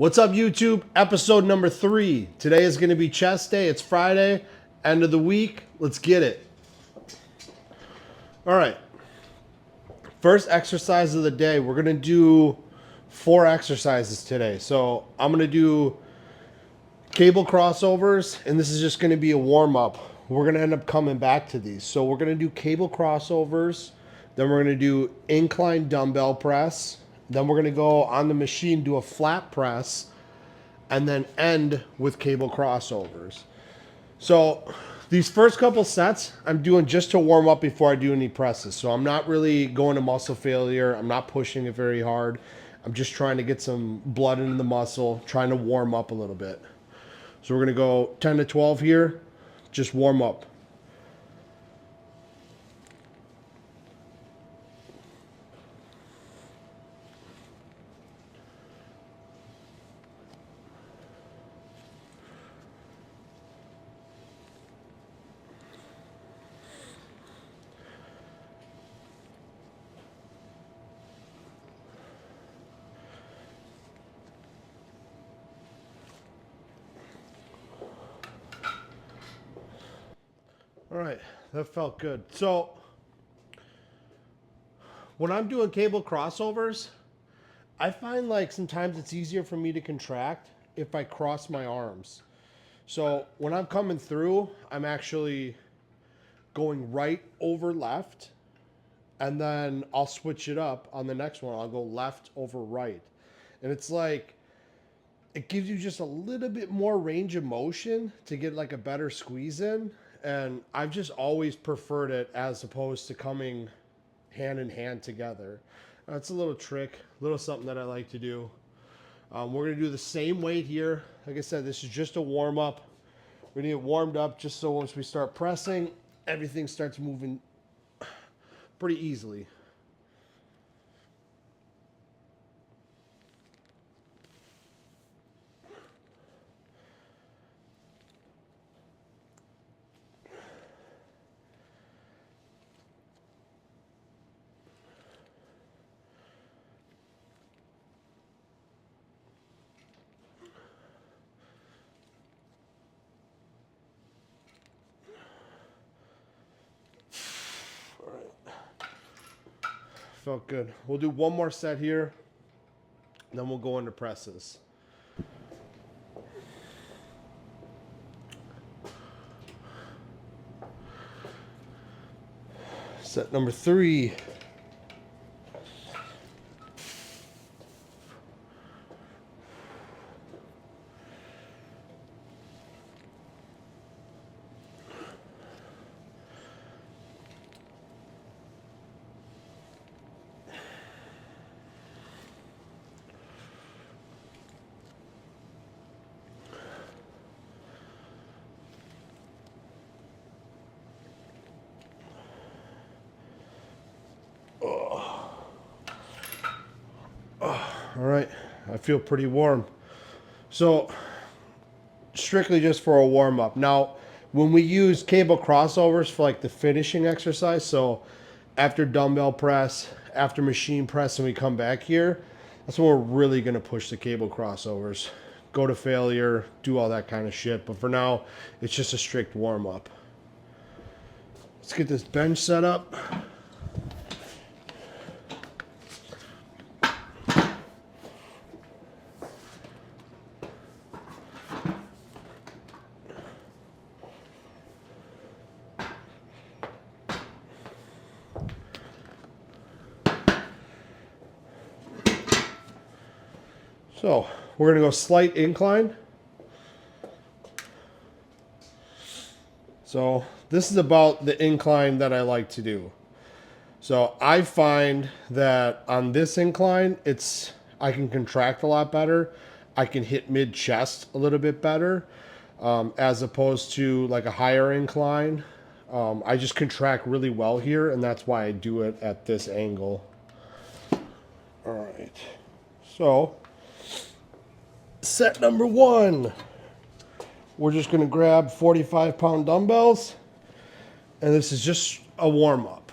What's up, YouTube? Episode number 3. Today is going to be chest day. It's Friday, end of the week. Let's get it. All right. First exercise of the day. We're going to do 4 exercises today. So I'm going to do cable crossovers, and this is just going to be a warm-up. We're going to end up coming back to these. So we're going to do cable crossovers. Then we're going to do incline dumbbell press. Then we're going to go on the machine, do a flat press, and then end with cable crossovers. So these first couple sets, I'm doing just to warm up before I do any presses. So I'm not really going to muscle failure. I'm not pushing it very hard. I'm just trying to get some blood into the muscle, trying to warm up a little bit. So we're going to go 10 to 12 here, just warm up. All right, that felt good. So when I'm doing cable crossovers, I find like sometimes it's easier for me to contract if I cross my arms. So when I'm coming through, I'm actually going right over left, and then I'll switch it up on the next one. I'll go left over right. And it's like, it gives you just a little bit more range of motion to get like a better squeeze in. And I've just always preferred it as opposed to coming hand in hand together. That's a little trick, a little something that I like to do. We're going to do the same weight here. Like I said, this is just a warm up. We need it warmed up just so once we start pressing, everything starts moving pretty easily. Felt good. We'll do one more set here, then we'll go into presses. Set number 3. All right, I feel pretty warm. So strictly just for a warm up. Now, when we use cable crossovers for like the finishing exercise, so after dumbbell press, after machine press, and we come back here, that's when we're really going to push the cable crossovers. Go to failure, do all that kind of shit. But for now, it's just a strict warm up. Let's get this bench set up. So we're going to go slight incline. So this is about the incline that I like to do. So I find that on this incline, I can contract a lot better. I can hit mid-chest a little bit better, as opposed to like a higher incline. I just contract really well here, and that's why I do it at this angle. All right. So set number 1. We're just going to grab 45-pound dumbbells, and this is just a warm-up.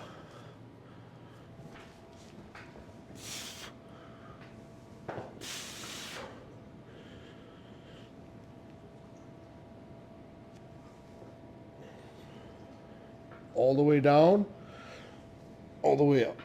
all the way down, all the way up.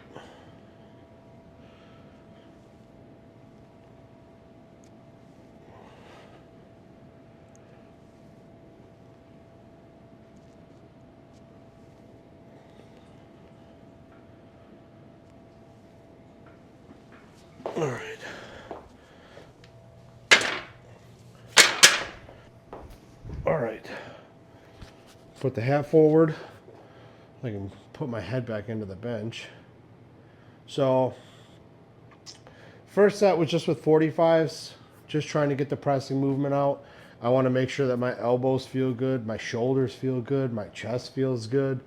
All right. All right. Put the hat forward. I can put my head back into the bench. So, first set was just with 45s, just trying to get the pressing movement out. I want to make sure that my elbows feel good, my shoulders feel good, my chest feels good,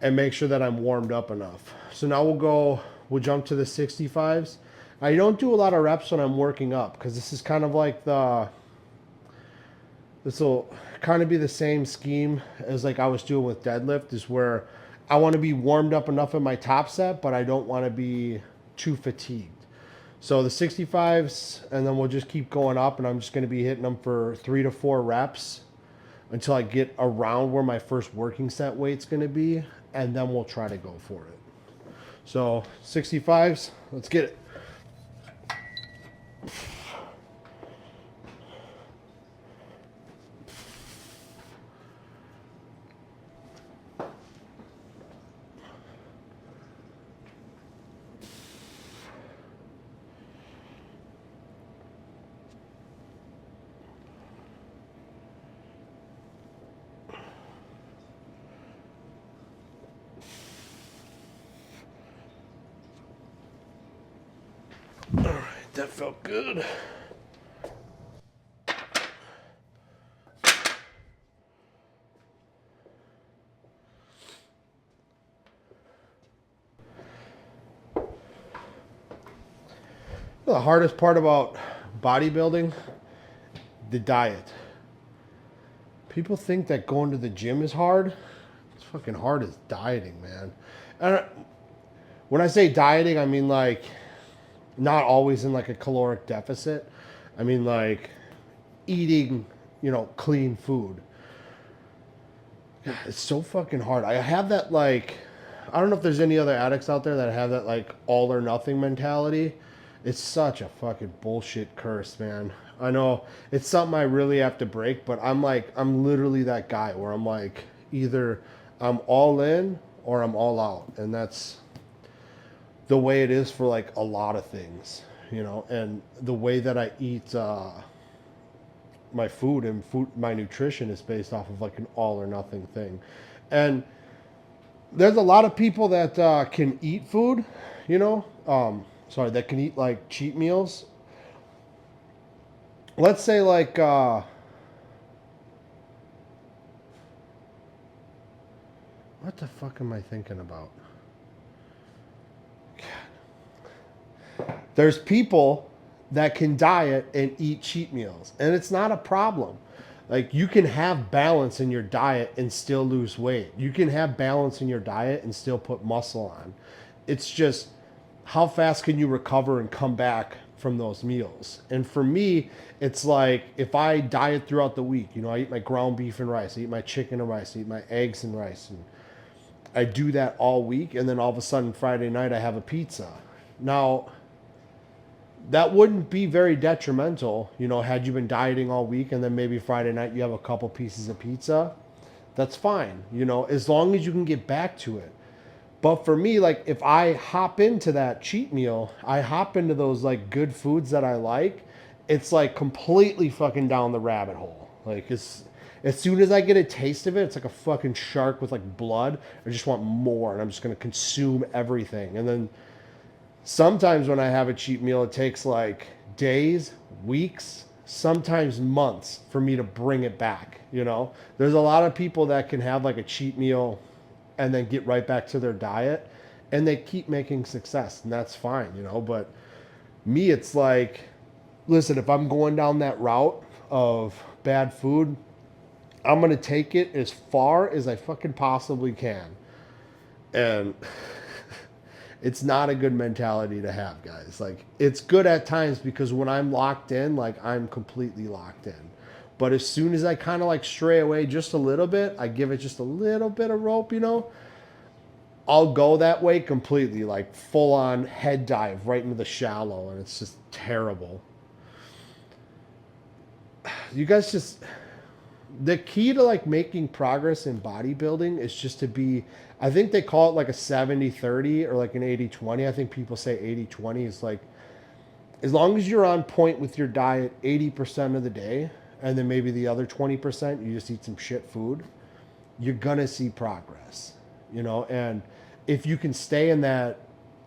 and make sure that I'm warmed up enough. So now we'll jump to the 65s. I don't do a lot of reps when I'm working up because this is kind of like this will kind of be the same scheme as like I was doing with deadlift, is where I want to be warmed up enough in my top set, but I don't want to be too fatigued. So the 65s, and then we'll just keep going up, and I'm just going to be hitting them for 3 to 4 reps until I get around where my first working set weight's going to be, and then we'll try to go for it. So 65s, let's get it. All right, that felt good. The hardest part about bodybuilding, the diet. People think that going to the gym is hard. It's fucking hard as dieting, man. And when I say dieting, I mean like not always in like a caloric deficit. I mean like eating, clean food. God, it's so fucking hard. I have that like, I don't know if there's any other addicts out there that have that like all or nothing mentality. It's such a fucking bullshit curse, man. I know it's something I really have to break, but I'm literally that guy where I'm like, either I'm all in or I'm all out. And that's the way it is for like a lot of things, and the way that I eat my food and my nutrition is based off of like an all or nothing thing. And there's a lot of people that can eat food, that can eat like cheat meals. Let's say like, what the fuck am I thinking about? There's people that can diet and eat cheat meals, and it's not a problem. Like, you can have balance in your diet and still lose weight. You can have balance in your diet and still put muscle on. It's just, how fast can you recover and come back from those meals? And for me, it's like, if I diet throughout the week, I eat my ground beef and rice, I eat my chicken and rice, I eat my eggs and rice, and I do that all week, and then all of a sudden Friday night I have a pizza. Now, that wouldn't be very detrimental, had you been dieting all week and then maybe Friday night you have a couple pieces of pizza. That's fine, as long as you can get back to it. But for me, like, if I hop into that cheat meal, I hop into those like good foods that I like, it's like completely fucking down the rabbit hole. Like, as soon as I get a taste of it, it's like a fucking shark with like blood. I just want more, and I'm just going to consume everything. And then sometimes when I have a cheat meal, it takes like days, weeks, sometimes months for me to bring it back. There's a lot of people that can have like a cheat meal and then get right back to their diet, and they keep making success, and that's fine, but me, it's like, listen, if I'm going down that route of bad food, I'm going to take it as far as I fucking possibly can. And it's not a good mentality to have, guys. Like, it's good at times because when I'm locked in, like, I'm completely locked in. But as soon as I kind of like stray away just a little bit, I give it just a little bit of rope, you know, I'll go that way completely, like full on head dive right into the shallow, and it's just terrible. You guys just, the key to like making progress in bodybuilding is just to be, I think they call it like a 70-30 or like an 80-20. I think people say 80-20 is like, as long as you're on point with your diet 80% of the day, and then maybe the other 20%, you just eat some shit food, you're going to see progress, you know? And if you can stay in that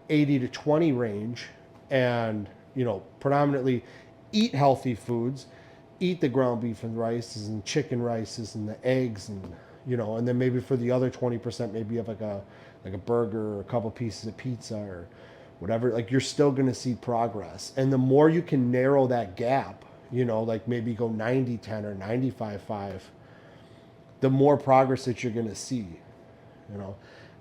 80-20 range and, you know, predominantly eat healthy foods, eat the ground beef and rices and chicken rices and the eggs, and, you know, and then maybe for the other 20%, maybe you have like a burger or a couple pieces of pizza or whatever, like you're still going to see progress. And the more you can narrow that gap, you know, like maybe go 90-10 or 95-5, the more progress that you're going to see, you know.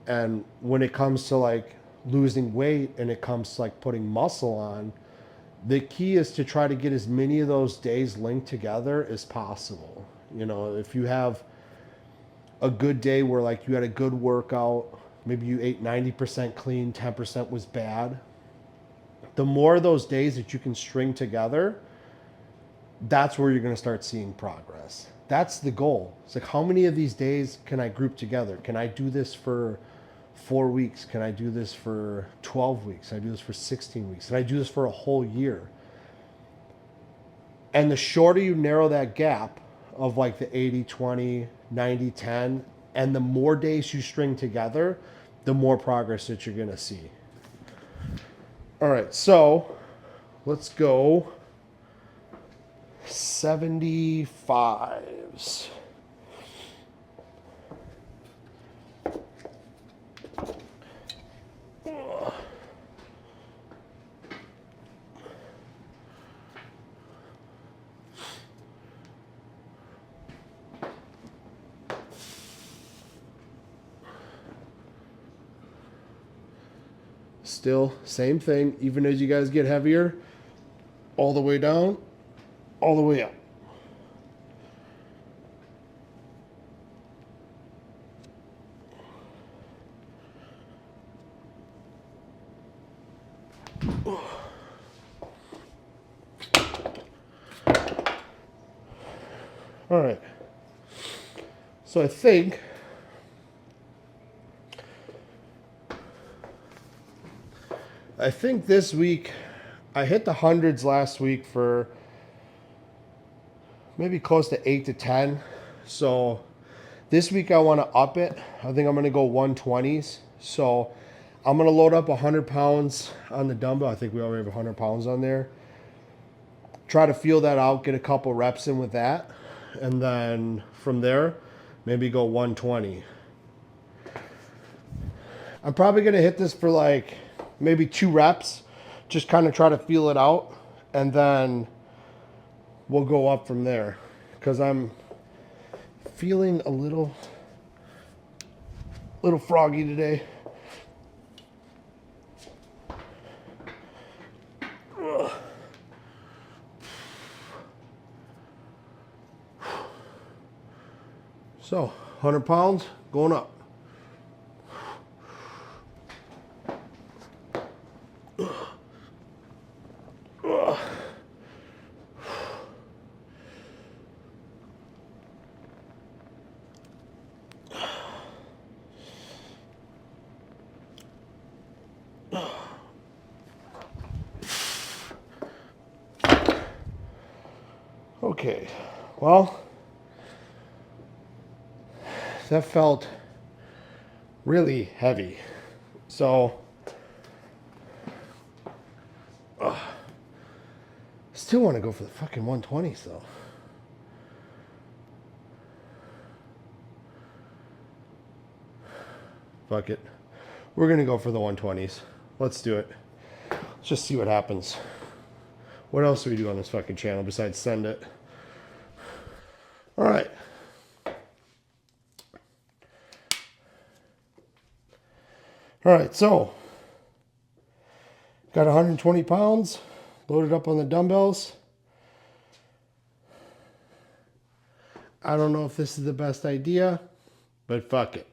And when it comes to like losing weight and it comes to like putting muscle on, the key is to try to get as many of those days linked together as possible. You know, if you have a good day where like you had a good workout, maybe you ate 90% clean, 10% was bad, the more of those days that you can string together, that's where you're going to start seeing progress. That's the goal. It's like, how many of these days can I group together? Can I do this for 4 weeks? Can I do this for 12 weeks? Can I do this for 16 weeks? Can I do this for a whole year? And the shorter you narrow that gap of like the 80-20, 90-10, and the more days you string together, the more progress that you're going to see. All right, so let's go 75s. Still, same thing, even as you guys get heavier, all the way down, all the way up. All right. So I think this week, I hit the hundreds last week for maybe close to 8 to 10. So this week I want to up it. I think I'm going to go 120s. So I'm going to load up 100 pounds on the dumbbell. I think we already have 100 pounds on there. Try to feel that out, get a couple reps in with that. And then from there, maybe go 120. I'm probably going to hit this for like maybe 2 reps, just kind of try to feel it out, and then we'll go up from there, because I'm feeling a little froggy today. Ugh. So 100 pounds going up. Okay, well, that felt really heavy. So, still want to go for the fucking 120s though. Fuck it. We're going to go for the 120s. Let's do it. Let's just see what happens. What else do we do on this fucking channel besides send it? All right. All right, so got 120 pounds loaded up on the dumbbells. I don't know if this is the best idea, but fuck it.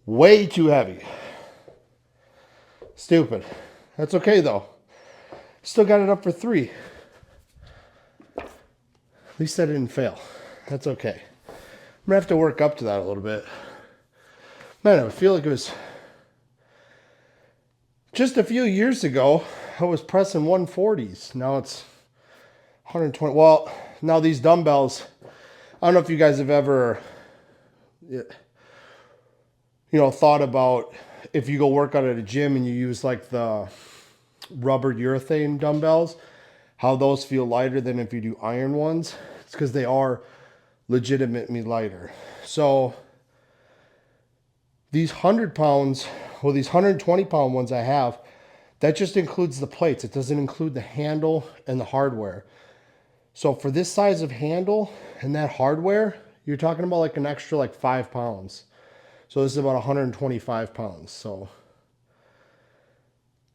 Way too heavy. Stupid. That's okay though. Still got it up for 3. At least I didn't fail. That's okay. I'm gonna have to work up to that a little bit. Man, I feel like it was just a few years ago. I was pressing 140s. Now it's 120. Well, now these dumbbells, I don't know if you guys have ever, thought about if you go work out at a gym and you use like the rubber urethane dumbbells, how those feel lighter than if you do iron ones. It's because they are legitimately lighter. So these 100 pounds, well, these 120 pound ones I have, that just includes the plates. It doesn't include the handle and the hardware. So for this size of handle and that hardware, you're talking about like an extra like 5 pounds. So this is about 125 pounds. So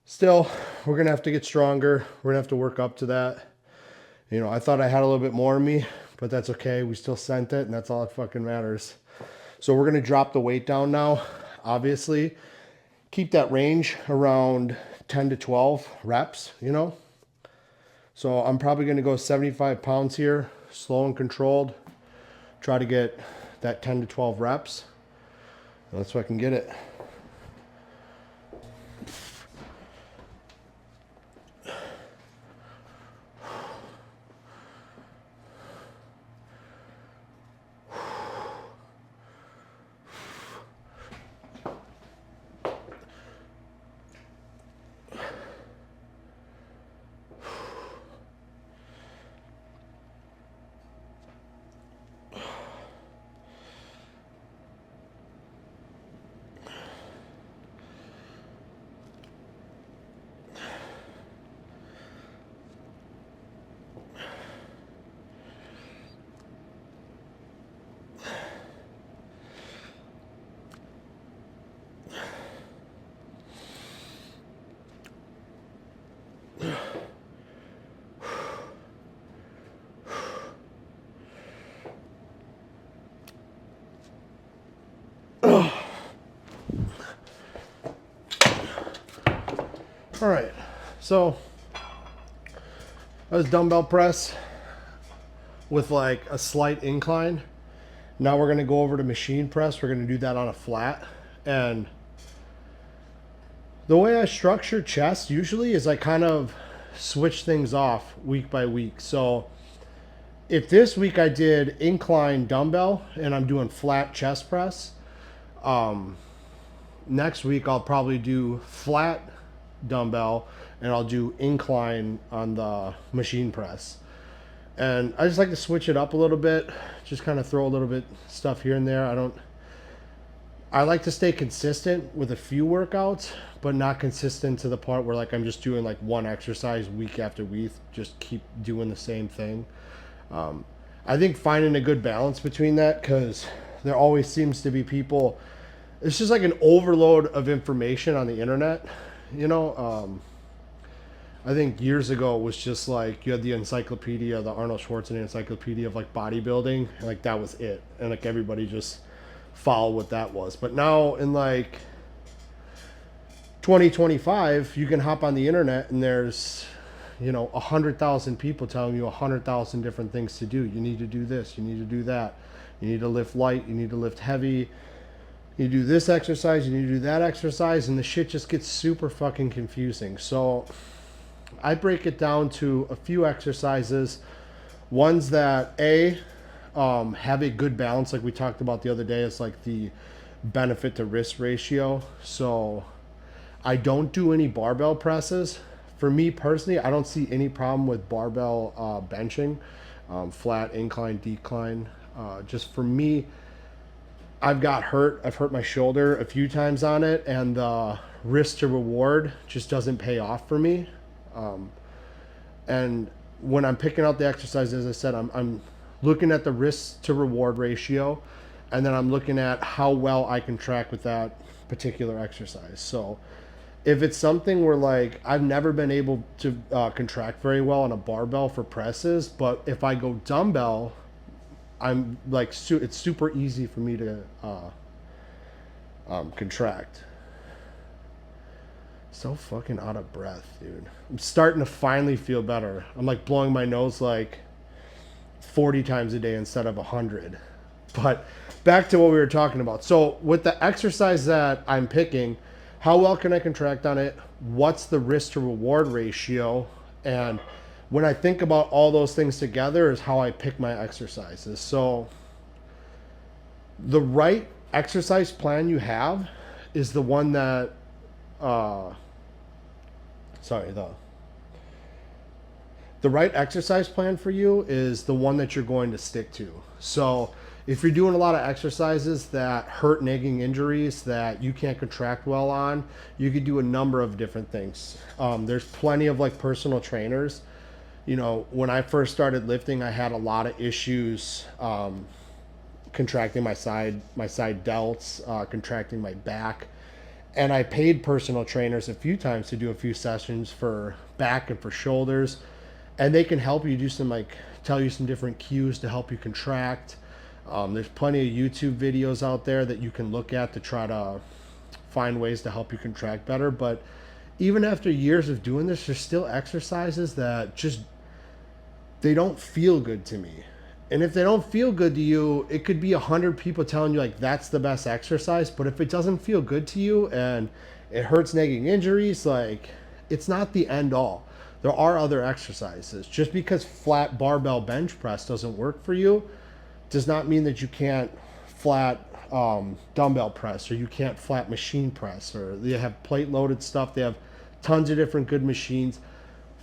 still, we're going to have to get stronger. We're going to have to work up to that. I thought I had a little bit more in me, but that's okay. We still sent it, and that's all that fucking matters. So we're going to drop the weight down now, obviously. Keep that range around 10 to 12 reps, So I'm probably going to go 75 pounds here, slow and controlled. Try to get that 10 to 12 reps. That's where I can get it. All right, so that was dumbbell press with like a slight incline. Now we're gonna go over to machine press. We're gonna do that on a flat. And the way I structure chest usually is I kind of switch things off week by week. So if this week I did incline dumbbell and I'm doing flat chest press, next week I'll probably do flat dumbbell and I'll do incline on the machine press. And I just like to switch it up a little bit, just kind of throw a little bit stuff here and there. I like to stay consistent with a few workouts, but not consistent to the part where like I'm just doing like one exercise week after week, just keep doing the same thing. I think finding a good balance between that, because there always seems to be people, it's just like an overload of information on the internet. I think years ago it was just like you had the encyclopedia, the Arnold Schwarzenegger encyclopedia of like bodybuilding, and like that was it, and like everybody just followed what that was. But now in like 2025, you can hop on the internet and there's 100,000 people telling you 100,000 different things to do. You need to do this, you need to do that, you need to lift light, you need to lift heavy. You do this exercise, you need to do that exercise, and the shit just gets super fucking confusing. So I break it down to a few exercises, ones that have a good balance, like we talked about the other day. It's like the benefit to risk ratio. So I don't do any barbell presses. For me personally, I don't see any problem with barbell benching, flat, incline, decline. Just for me, I've hurt my shoulder a few times on it, and the risk to reward just doesn't pay off for me. And when I'm picking out the exercise, as I said, I'm looking at the risk to reward ratio, and then I'm looking at how well I can track with that particular exercise. So if it's something where like I've never been able to contract very well on a barbell for presses, but if I go dumbbell, I'm like it's super easy for me to contract. So fucking out of breath, dude. I'm starting to finally feel better. I'm like blowing my nose like 40 times a day instead of 100. But back to what we were talking about. So with the exercise that I'm picking, how well can I contract on it? What's the risk to reward ratio? And when I think about all those things together is how I pick my exercises. So the right exercise plan you have is the one that the right exercise plan for you is the one that you're going to stick to. So if you're doing a lot of exercises that hurt nagging injuries that you can't contract well on, you could do a number of different things. There's plenty of like personal trainers. You know, when I first started lifting, I had a lot of issues contracting my side delts, contracting my back. And I paid personal trainers a few times to do a few sessions for back and for shoulders. And they can help you do some like, tell you some different cues to help you contract. There's plenty of YouTube videos out there that you can look at to try to find ways to help you contract better. But even after years of doing this, there's still exercises that just, they don't feel good to me. And if they don't feel good to you, it could be 100 people telling you like that's the best exercise. But if it doesn't feel good to you and it hurts nagging injuries, like it's not the end all. There are other exercises. Just because flat barbell bench press doesn't work for you does not mean that you can't flat dumbbell press, or you can't flat machine press, or they have plate loaded stuff. They have tons of different good machines.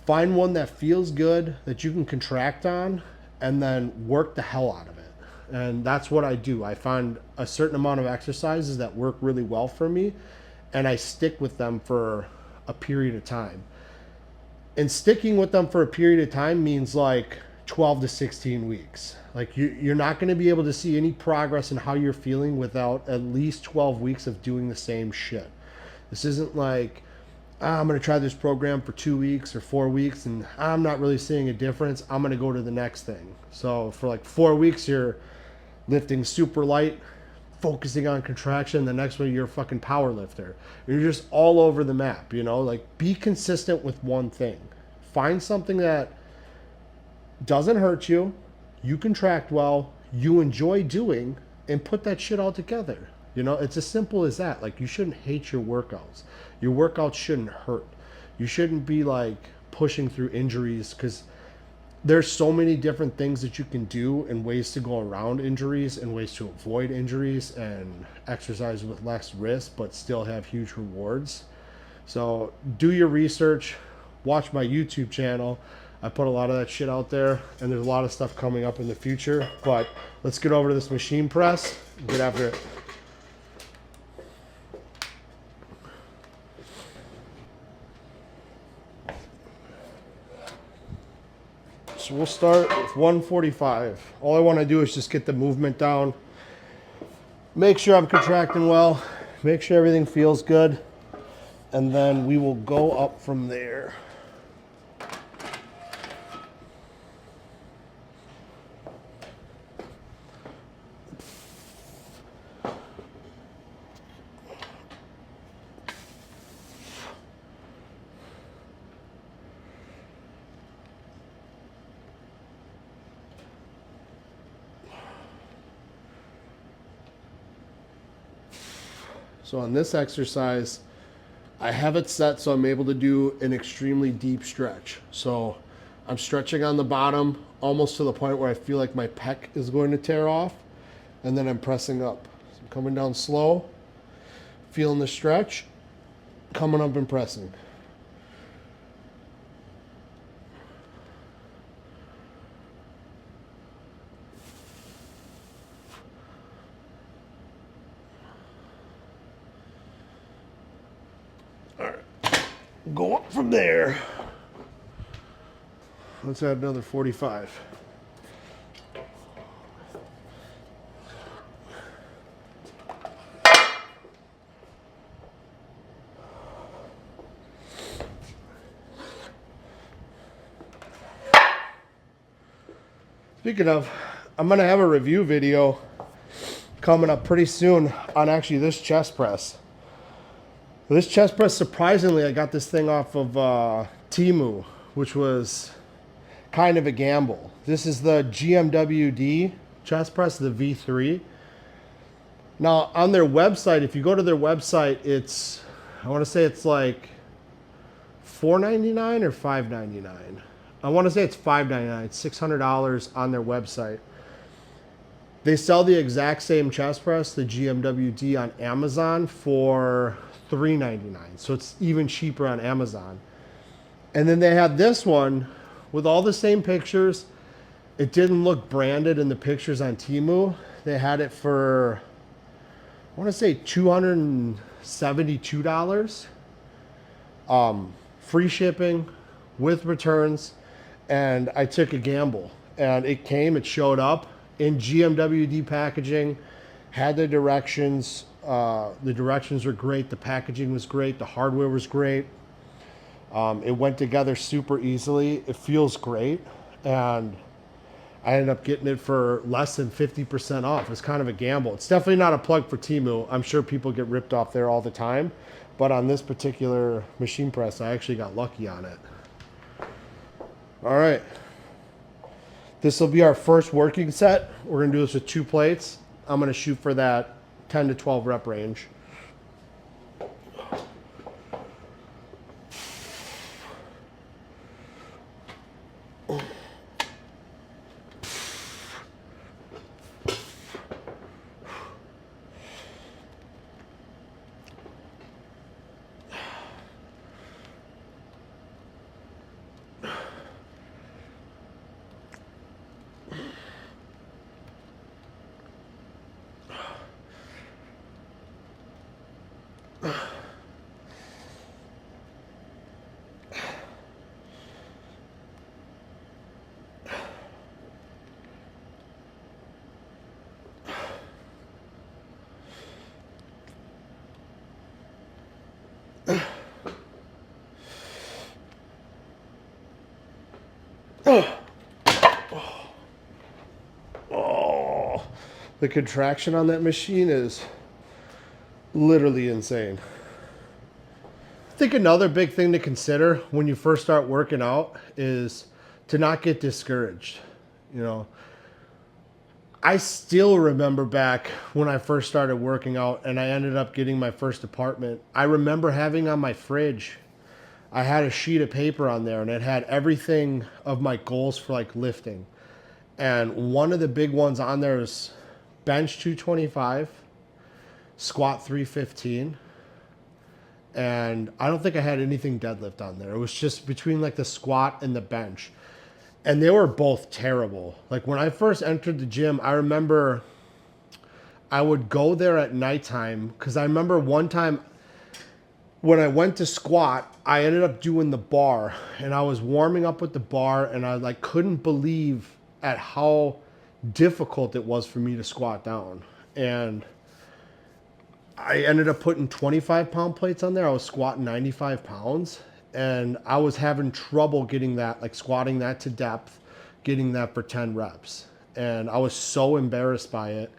Find one that feels good, that you can contract on, and then work the hell out of it. And that's what I do. I find a certain amount of exercises that work really well for me, and I stick with them for a period of time. And sticking with them for a period of time means like 12 to 16 weeks. Like you're not going to be able to see any progress in how you're feeling without at least 12 weeks of doing the same shit. This isn't like, I'm going to try this program for 2 weeks or 4 weeks and I'm not really seeing a difference. I'm going to go to the next thing. So for like 4 weeks, you're lifting super light, focusing on contraction. The next one, you're a fucking power lifter. You're just all over the map, you know, like be consistent with one thing. Find something that doesn't hurt you, you contract well, you enjoy doing, and put that shit all together. You know, it's as simple as that. Like, you shouldn't hate your workouts. Your workouts shouldn't hurt. You shouldn't be like pushing through injuries, because there's so many different things that you can do and ways to go around injuries and ways to avoid injuries and exercise with less risk but still have huge rewards. So do your research, watch my YouTube channel. I put a lot of that shit out there, and there's a lot of stuff coming up in the future. But let's get over to this machine press and get after it. So we'll start with 145. All I want to do is just get the movement down, make sure I'm contracting well, make sure everything feels good, and then we will go up from there. So on this exercise, I have it set so I'm able to do an extremely deep stretch. So I'm stretching on the bottom almost to the point where I feel like my pec is going to tear off, and then I'm pressing up. So I'm coming down slow, feeling the stretch, coming up and pressing. All right, go up from there. Let's add another 45. Speaking of, I'm gonna have a review video coming up pretty soon on actually this chest press. This chest press, surprisingly, I got this thing off of Temu, which was kind of a gamble. This is the GMWD chest press, the V3. Now, on their website, if you go to their website, it's, I want to say it's like $4.99 or $5.99. I want to say it's $5.99. It's $600 on their website. They sell the exact same chest press, the GMWD, on Amazon for $3.99. So it's even cheaper on Amazon. And then they had this one with all the same pictures. It didn't look branded in the pictures on Temu. They had it for, I want to say $272. Free shipping with returns. And I took a gamble, and it came, it showed up in GMWD packaging, had the directions. The directions were great. The packaging was great. The hardware was great. It went together super easily. It feels great. And I ended up getting it for less than 50% off. It's kind of a gamble. It's definitely not a plug for Temu. I'm sure people get ripped off there all the time. But on this particular machine press, I actually got lucky on it. All right. This will be our first working set. We're going to do this with 2 plates. I'm going to shoot for that 10 to 12 rep range. Oh, the contraction on that machine is literally insane. I think another big thing to consider when you first start working out is to not get discouraged. You know, I still remember back when I first started working out and I ended up getting my first apartment. I remember having on my fridge, I had a sheet of paper on there and it had everything of my goals for like lifting. And one of the big ones on there is bench 225, squat 315. And I don't think I had anything deadlift on there. It was just between like the squat and the bench. And they were both terrible. Like when I first entered the gym, I remember I would go there at nighttime because I remember one time when I went to squat, I ended up doing the bar and I was warming up with the bar and I like couldn't believe at how difficult it was for me to squat down. And I ended up putting 25-pound plates on there. I was squatting 95 pounds and I was having trouble getting that, like squatting that to depth, getting that for 10 reps. And I was so embarrassed by it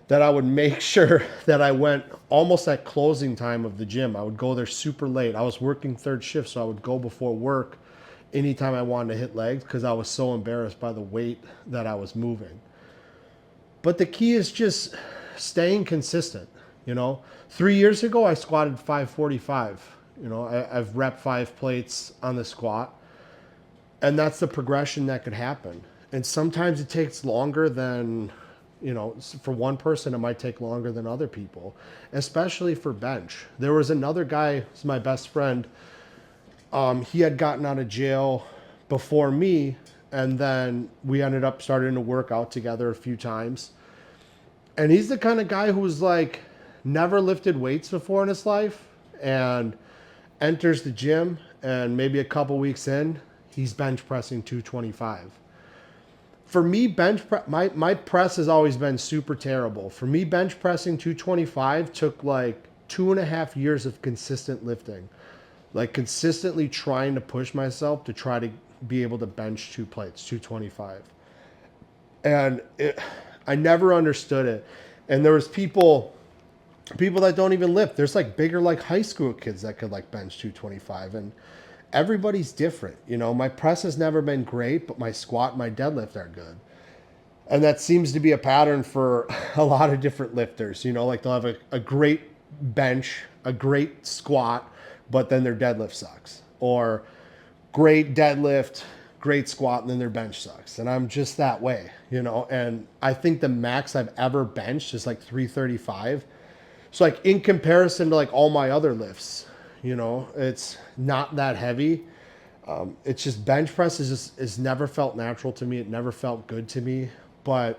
that I would make sure that I went almost at closing time of the gym. I would go there super late. I was working third shift, so I would go before work anytime I wanted to hit legs because I was so embarrassed by the weight that I was moving. But the key is just staying consistent. You know, 3 years ago, I squatted 545. You know, I've rep 5 plates on the squat. And that's the progression that could happen. And sometimes it takes longer than, you know, for one person, it might take longer than other people, especially for bench. There was another guy, who's my best friend. He had gotten out of jail before me, and then we ended up starting to work out together a few times. And he's the kind of guy who's like never lifted weights before in his life and enters the gym, and maybe a couple weeks in, he's bench pressing 225. For me, my press has always been super terrible. For me, bench pressing 225 took like 2.5 years of consistent lifting. Like consistently trying to push myself to try to be able to bench 2 plates, 225. And I never understood it. And there was people that don't even lift. There's like bigger like high school kids that could like bench 225, and everybody's different. You know, my press has never been great, but my squat and my deadlift are good. And that seems to be a pattern for a lot of different lifters. You know, like they'll have a great bench, a great squat, but then their deadlift sucks. Or great deadlift, great squat, and then their bench sucks. And I'm just that way, you know. And I think the max I've ever benched is like 335. So like in comparison to like all my other lifts, you know, it's not that heavy. It's just bench press is never felt natural to me. It never felt good to me. But,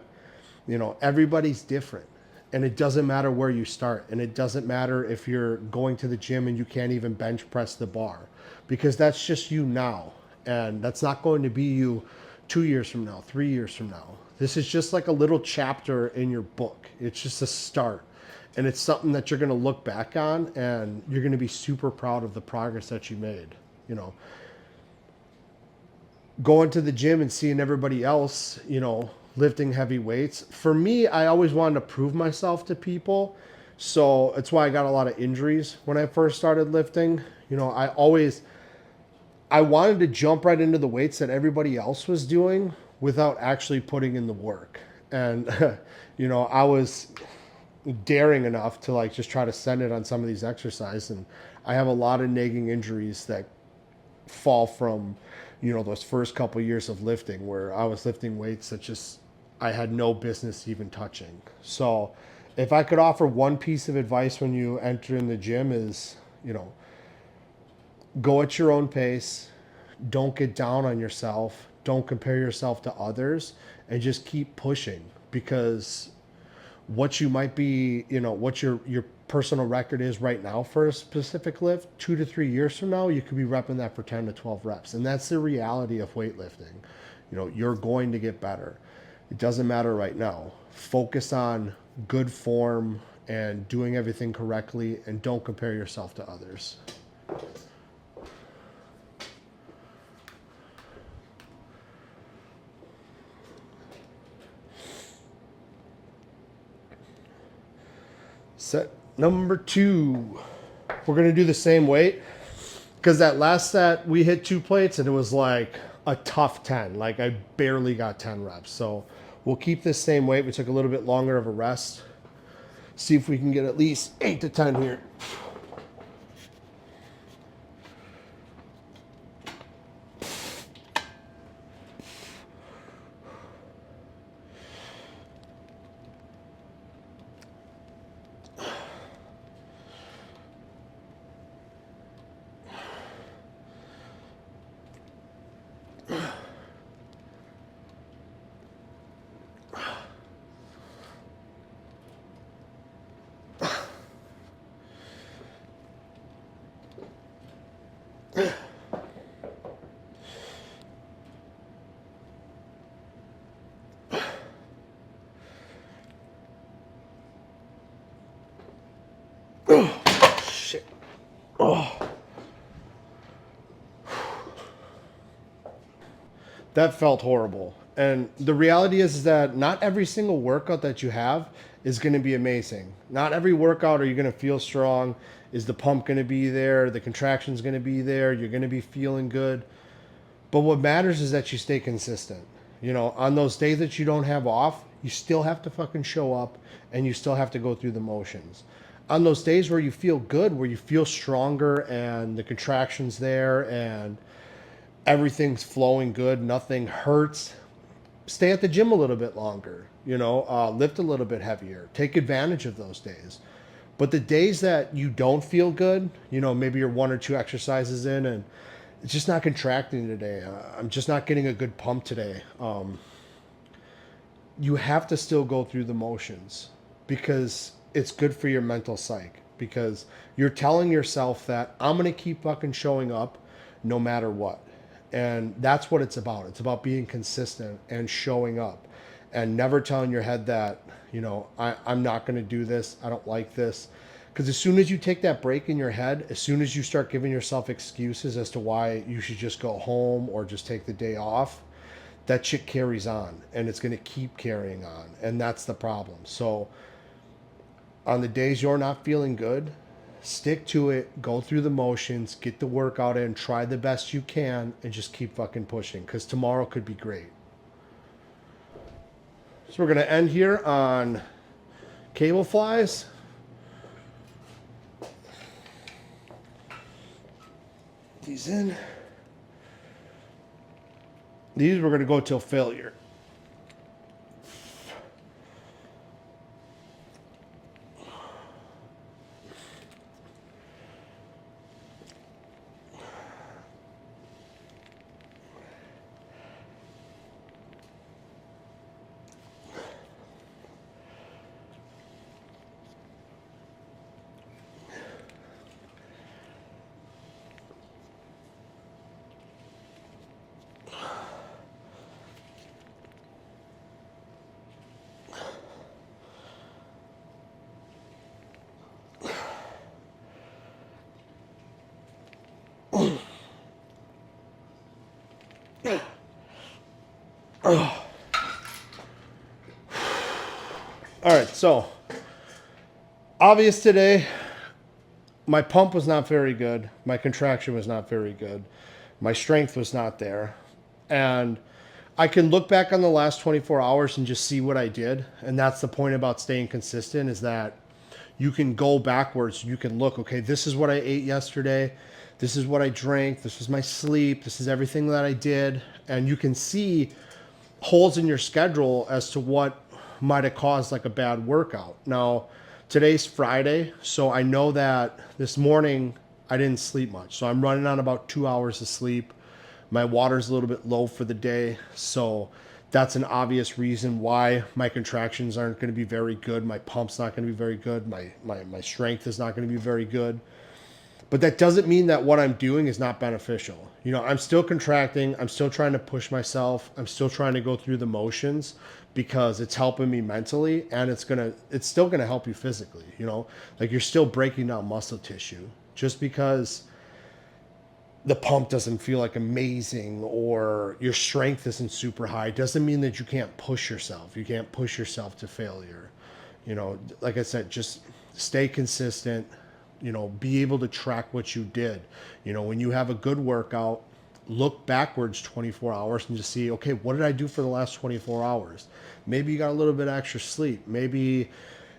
you know, everybody's different. And it doesn't matter where you start. And it doesn't matter if you're going to the gym and you can't even bench press the bar. Because that's just you now. And that's not going to be you 2 years from now, 3 years from now. This is just like a little chapter in your book. It's just a start. And it's something that you're going to look back on, and you're going to be super proud of the progress that you made. You know, going to the gym and seeing everybody else, you know, lifting heavy weights. For me, I always wanted to prove myself to people. So it's why I got a lot of injuries when I first started lifting. You know, I wanted to jump right into the weights that everybody else was doing without actually putting in the work. And, you know, I was daring enough to like just try to send it on some of these exercises, and I have a lot of nagging injuries that fall from, you know, those first couple years of lifting where I was lifting weights that just I had no business even touching. So if I could offer one piece of advice when you enter in the gym is, you know, go at your own pace, don't get down on yourself, don't compare yourself to others, and just keep pushing. Because what you might be, you know, what your personal record is right now for a specific lift, 2 to 3 years from now, you could be repping that for 10 to 12 reps. And that's the reality of weightlifting. You know, you're going to get better. It doesn't matter right now. Focus on good form and doing everything correctly, and don't compare yourself to others. Set number 2. We're going to do the same weight because that last set we hit 2 plates and it was like a tough 10. Like I barely got 10 reps. So we'll keep this same weight. We took a little bit longer of a rest. See if we can get at least 8 to 10 here. Oh, shit. Oh. That felt horrible. And the reality is that not every single workout that you have is going to be amazing. Not every workout are you going to feel strong. Is the pump going to be there? The contraction's going to be there? You're going to be feeling good. But what matters is that you stay consistent. You know, on those days that you don't have off, you still have to fucking show up and you still have to go through the motions. on those days where you feel good, where you feel stronger and the contractions there and everything's flowing good, nothing hurts, stay at the gym a little bit longer, lift a little bit heavier, take advantage of those days. But the days that you don't feel good, maybe you're one or two exercises in and it's just not contracting today. I'm just not getting a good pump today. You have to still go through the motions because it's good for your mental psyche, because you're telling yourself that I'm going to keep fucking showing up no matter what. And that's what it's about. It's about being consistent and showing up and never telling your head that, I'm not going to do this. I don't like this. Because as soon as you take that break in your head, as soon as you start giving yourself excuses as to why you should just go home or just take the day off, that shit carries on and it's going to keep carrying on. And that's the problem. So on the days you're not feeling good, stick to it, go through the motions, get the workout in, try the best you can, and just keep fucking pushing because tomorrow could be great. So we're going to end here on cable flies. These in. These we're going to go till failure. All right, so obvious today, my pump was not very good. My contraction was not very good. My strength was not there. And I can look back on the last 24 hours and just see what I did. And that's the point about staying consistent, is that you can go backwards. You can look, okay, this is what I ate yesterday. This is what I drank. This was my sleep. This is everything that I did. And you can see holes in your schedule as to what might have caused like a bad workout. Now, today's Friday, so I know that this morning I didn't sleep much. So I'm running on about 2 hours of sleep. My water's a little bit low for the day. So that's an obvious reason why my contractions aren't going to be very good. My pump's not going to be very good. My strength is not going to be very good. But that doesn't mean that what I'm doing is not beneficial. I'm still contracting. I'm still trying to push myself. I'm still trying to go through the motions because it's helping me mentally, and it's still gonna help you physically. Like you're still breaking down muscle tissue. Just because the pump doesn't feel like amazing or your strength isn't super high doesn't mean that you can't push yourself. You can't push yourself to failure. Like I said, just stay consistent. Be able to track what you did. When you have a good workout, look backwards 24 hours and just see, okay, what did I do for the last 24 hours? Maybe you got a little bit of extra sleep. Maybe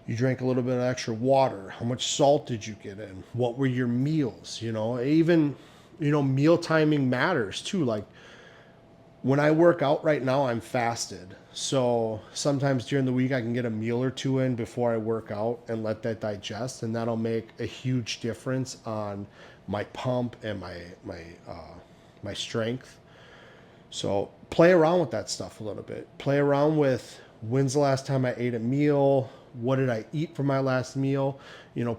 you drank a little bit of extra water. How much salt did you get in? What were your meals? Even, meal timing matters too. Like when I work out right now, I'm fasted. So sometimes during the week I can get a meal or two in before I work out and let that digest, and that'll make a huge difference on my pump and my strength. So play around with that stuff a little bit. Play around with when's the last time I ate a meal? What did I eat for my last meal?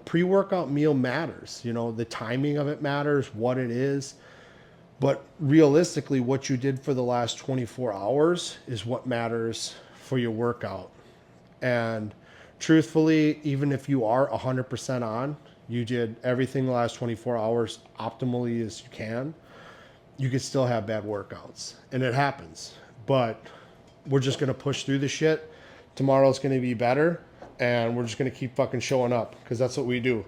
Pre-workout meal matters. The timing of it matters, what it is. But realistically, what you did for the last 24 hours is what matters for your workout. And truthfully, even if you are 100% on, you did everything the last 24 hours optimally as you can, you could still have bad workouts. And it happens. But we're just going to push through the shit. Tomorrow's going to be better. And we're just going to keep fucking showing up because that's what we do.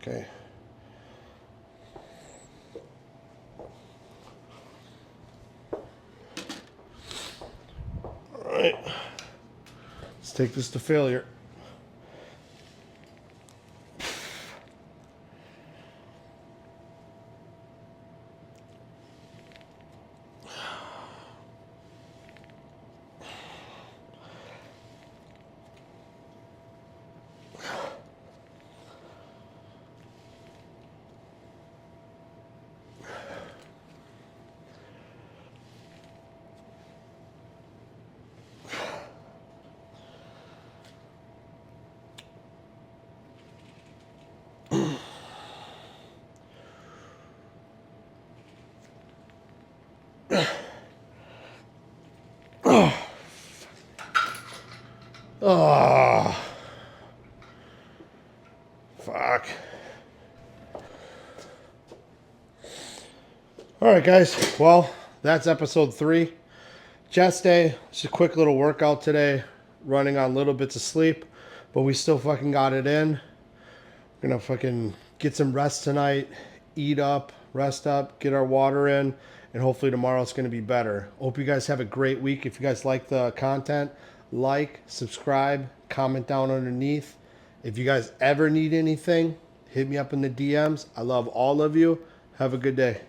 Okay. All Let's take this to failure. Oh, fuck. All right, guys. Well, that's episode 3. Chest day. It's a quick little workout today. Running on little bits of sleep, but we still fucking got it in. We're gonna fucking get some rest tonight, eat up, rest up, get our water in, and hopefully tomorrow it's gonna be better. Hope you guys have a great week. If you guys like the content, like, subscribe, comment down underneath. If you guys ever need anything, hit me up in the DMs. I love all of you. Have a good day.